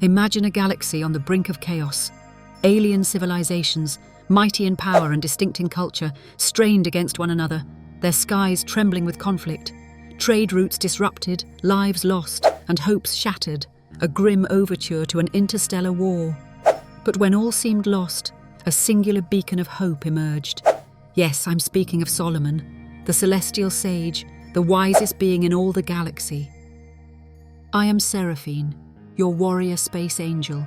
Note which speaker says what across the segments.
Speaker 1: Imagine a galaxy on the brink of chaos. Alien civilizations, mighty in power and distinct in culture, strained against one another, their skies trembling with conflict. Trade routes disrupted, lives lost, and hopes shattered. A grim overture to an interstellar war. But when all seemed lost, a singular beacon of hope emerged. Yes, I'm speaking of Solomon, the celestial sage, the wisest being in all the galaxy. I am Seraphine, your warrior space angel,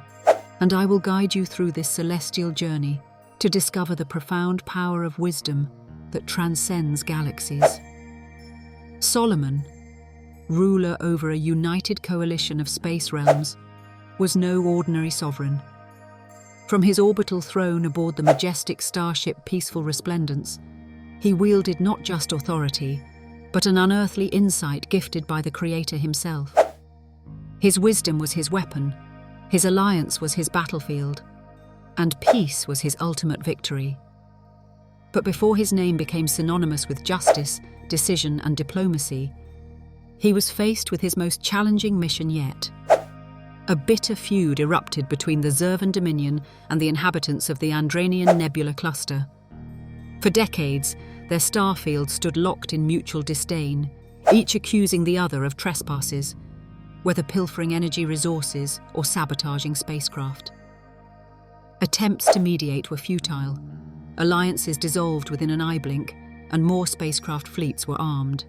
Speaker 1: and I will guide you through this celestial journey to discover the profound power of wisdom that transcends galaxies. Solomon, ruler over a united coalition of space realms, was no ordinary sovereign. From his orbital throne aboard the majestic starship Peaceful Resplendence, he wielded not just authority, but an unearthly insight gifted by the Creator himself. His wisdom was his weapon, his alliance was his battlefield, and peace was his ultimate victory. But before his name became synonymous with justice, decision, and diplomacy, he was faced with his most challenging mission yet. A bitter feud erupted between the Zervan Dominion and the inhabitants of the Andranian Nebula cluster. For decades, their starfields stood locked in mutual disdain, each accusing the other of trespasses, whether pilfering energy resources or sabotaging spacecraft. Attempts to mediate were futile. Alliances dissolved within an eye blink, and more spacecraft fleets were armed.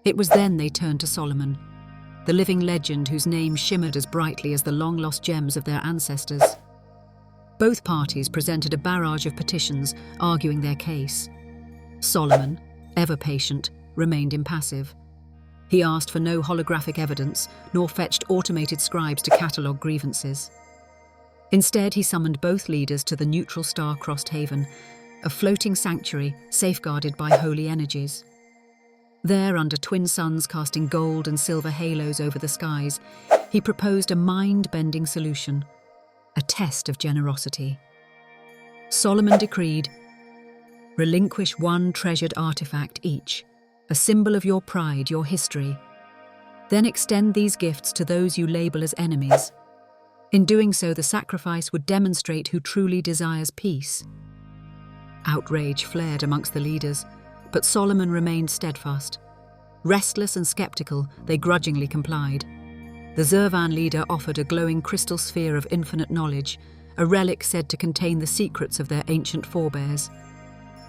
Speaker 1: It was then they turned to Solomon, the living legend whose name shimmered as brightly as the long-lost gems of their ancestors. Both parties presented a barrage of petitions arguing their case. Solomon, ever patient, remained impassive. He asked for no holographic evidence, nor fetched automated scribes to catalogue grievances. Instead, he summoned both leaders to the neutral star-crossed haven, a floating sanctuary safeguarded by holy energies. There, under twin suns casting gold and silver halos over the skies, he proposed a mind-bending solution, a test of generosity. Solomon decreed, "Relinquish one treasured artifact each, a symbol of your pride, your history. Then extend these gifts to those you label as enemies. In doing so, the sacrifice would demonstrate who truly desires peace." Outrage flared amongst the leaders, but Solomon remained steadfast. Restless and skeptical, they grudgingly complied. The Zervan leader offered a glowing crystal sphere of infinite knowledge, a relic said to contain the secrets of their ancient forebears.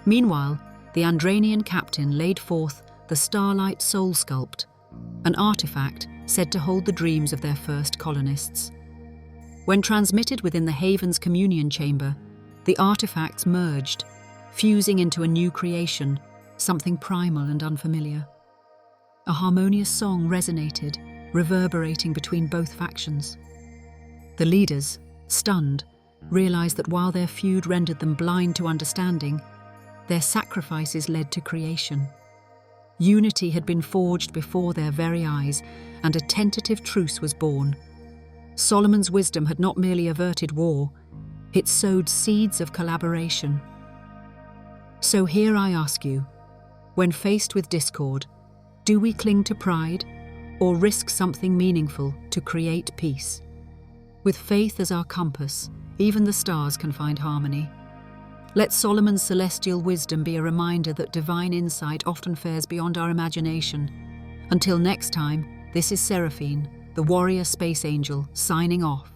Speaker 1: Meanwhile, the Andranian captain laid forth the Starlight Soul Sculpt, an artifact said to hold the dreams of their first colonists. When transmitted within the haven's communion chamber, the artifacts merged, fusing into a new creation, something primal and unfamiliar. A harmonious song resonated, reverberating between both factions. The leaders, stunned, realized that while their feud rendered them blind to understanding, their sacrifices led to creation. Unity had been forged before their very eyes, and a tentative truce was born. Solomon's wisdom had not merely averted war, it sowed seeds of collaboration. So here I ask you, when faced with discord, do we cling to pride or risk something meaningful to create peace? With faith as our compass, even the stars can find harmony. Let Solomon's celestial wisdom be a reminder that divine insight often fares beyond our imagination. Until next time, this is Seraphine, the warrior space angel, signing off.